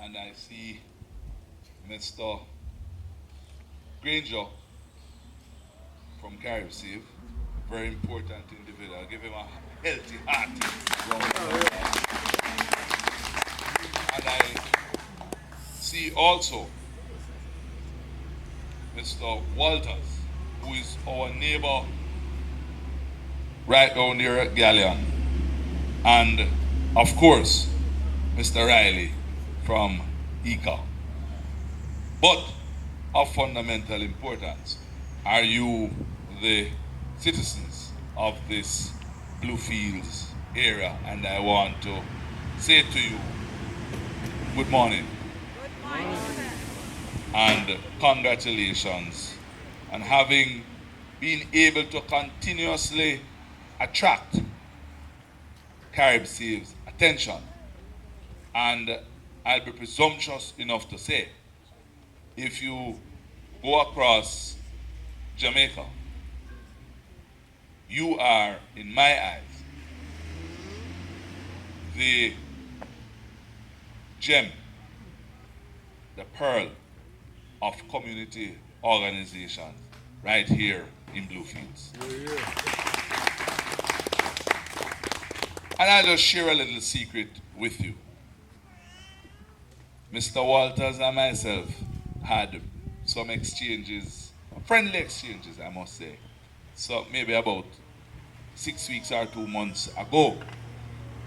and I see Mr. Granger from Caribsave, very important individual. Give him a healthy heart. And I see also Mr. Walters, who is our neighbor right down there at Galleon. And of course, Mr. Riley from ECA. But of fundamental importance, are you the citizens of this Bluefields area? And I want to say to you, good morning. Good morning. And congratulations on having been able to continuously attract Caribsave's attention. And I'll be presumptuous enough to say, if you go across Jamaica, you are, in my eyes, the gem, the pearl of community organizations right here in Bluefields. And I'll just share a little secret with you. Mr. Walters and myself had some exchanges, friendly exchanges, I must say. So maybe about 6 weeks or 2 months ago,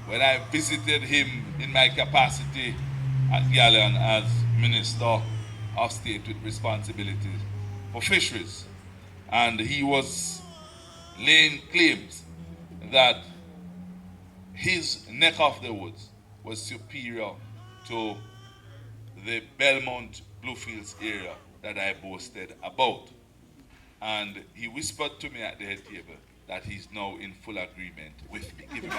when I visited him in my capacity at Galleon as Minister of State with responsibilities for fisheries. And he was laying claims that his neck of the woods was superior to the Belmont Bluefields area that I boasted about. And he whispered to me at the head table that he's now in full agreement with me. Give him a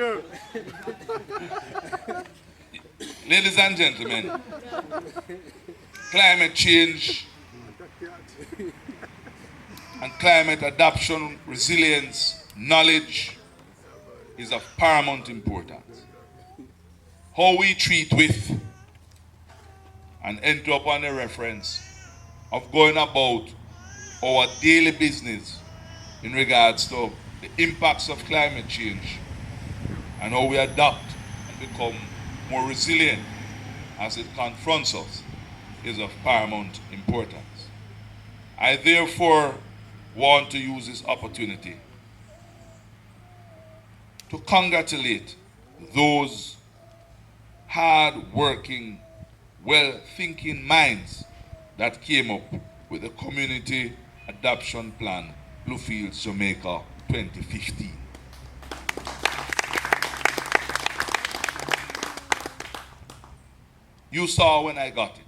round. Ladies and gentlemen, climate change and climate adaptation, resilience, knowledge is of paramount importance. How we treat with and enter upon a reference of going about our daily business in regards to the impacts of climate change and how we adapt and become more resilient as it confronts us is of paramount importance. I therefore want to use this opportunity to congratulate those hard-working, well-thinking minds that came up with the Community Adoption Plan, Bluefields, Jamaica, 2015. You saw when I got it,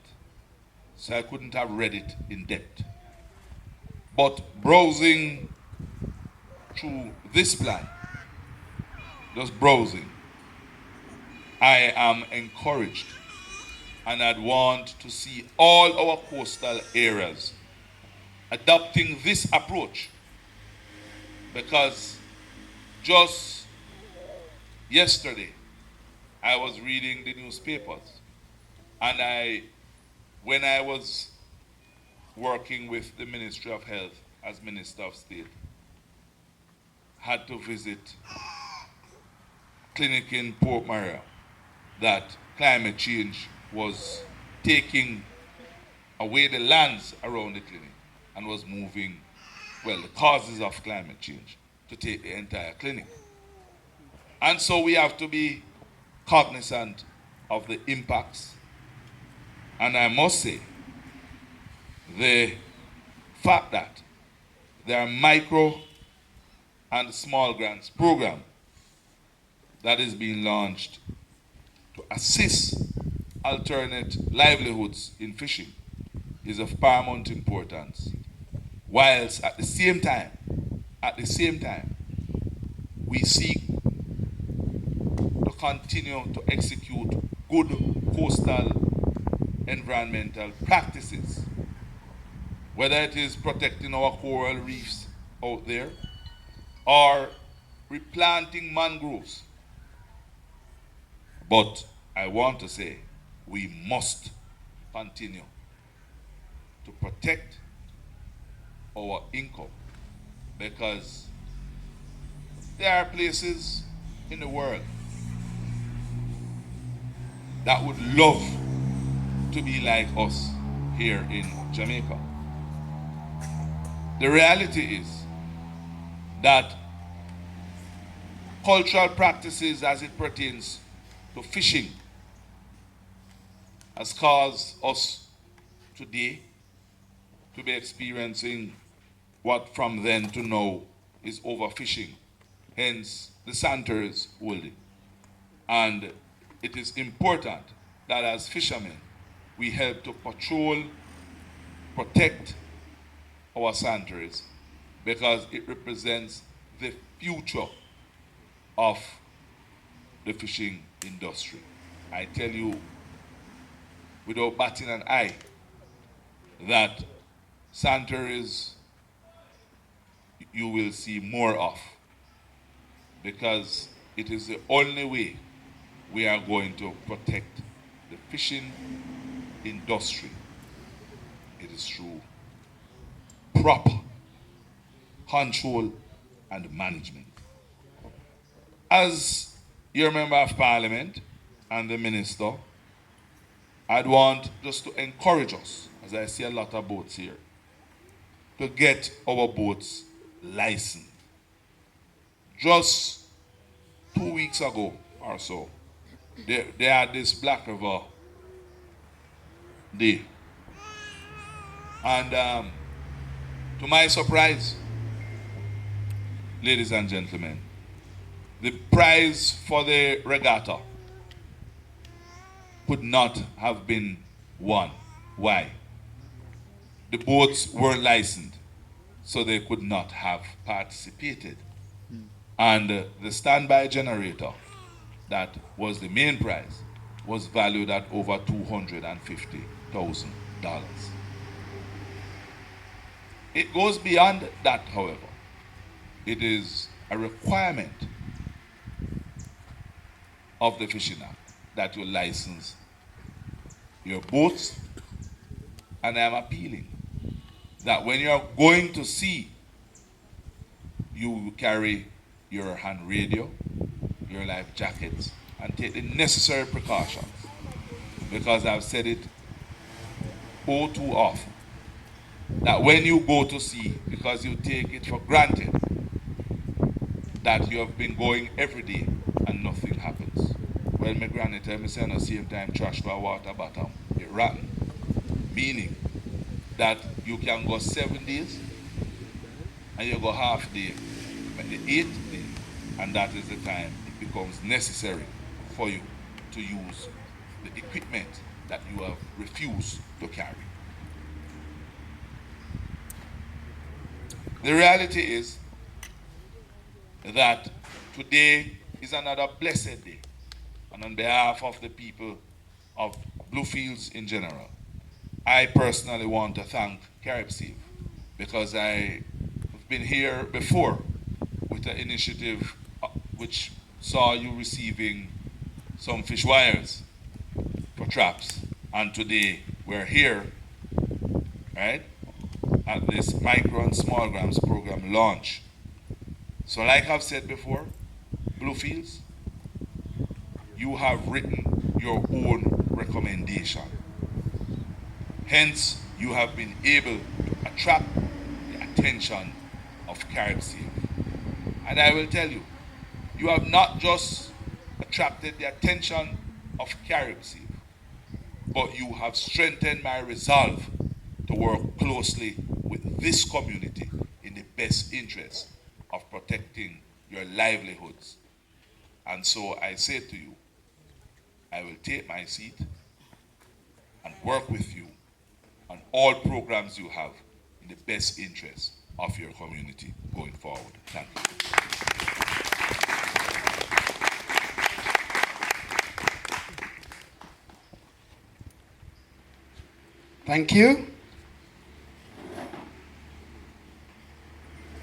so I couldn't have read it in depth. But browsing through this plan, just browsing, I am encouraged, and I'd want to see all our coastal areas adopting this approach, because just yesterday I was reading the newspapers, and when I was working with the Ministry of Health as Minister of State, had to visit a clinic in Port Maria that climate change was taking away the lands around the clinic and was moving, well, the causes of climate change to take the entire clinic. And so we have to be cognizant of the impacts. And I must say, the fact that there are micro and small grants program that is being launched to assist alternate livelihoods in fishing is of paramount importance. Whilst at the same time, we seek to continue to execute good coastal environmental practices whether it is protecting our coral reefs out there or replanting mangroves. But I want to say we must continue to protect our income, because there are places in the world that would love to be like us here in Jamaica. The reality is that cultural practices as it pertains to fishing has caused us today to be experiencing what from then to now is overfishing, hence the Santer's holding. And it is important that as fishermen, we help to patrol, protect our Santer's, because it represents the future of the fishing industry. I tell you, without batting an eye, that Santer's you will see more of, because it is the only way we are going to protect the fishing industry. It is through proper control and management. As your member of parliament and the minister, I'd want just to encourage us, as I see a lot of boats here, to get our boats licensed. Just 2 weeks ago or so, they had this Black River Day. And to my surprise, ladies and gentlemen, the prize for the regatta could not have been won. Why? The boats weren't licensed, so they could not have participated. And the standby generator, that was the main prize, was valued at over $250,000. It goes beyond that, however. It is a requirement of the Fishing Act that you license your boats, and I am appealing that when you are going to sea, you carry your hand radio, your life jackets, and take the necessary precautions. Because I've said it all too often, that when you go to sea, because you take it for granted that you have been going every day and nothing happens. Well, my granny tell me, say, at the same time, trash to a water bottom, it rotten. Meaning that you can go 7 days and you go half day, but the 8th day, and that is the time it becomes necessary for you to use the equipment that you have refused to carry. The reality is that today is another blessed day, and on behalf of the people of Bluefields in general, I personally want to thank Caribsea, because I have been here before with an initiative which saw you receiving some fish wires for traps, and today we're here, right, at this micro and small grams program launch. So like I've said before, Bluefields, you have written your own recommendation. Hence, you have been able to attract the attention of Caribsea. And I will tell you, you have not just attracted the attention of Caribsea, but you have strengthened my resolve to work closely with this community in the best interest of protecting your livelihoods. And so I say to you, I will take my seat and work with you on all programs you have in the best interest of your community going forward. Thank you. Thank you.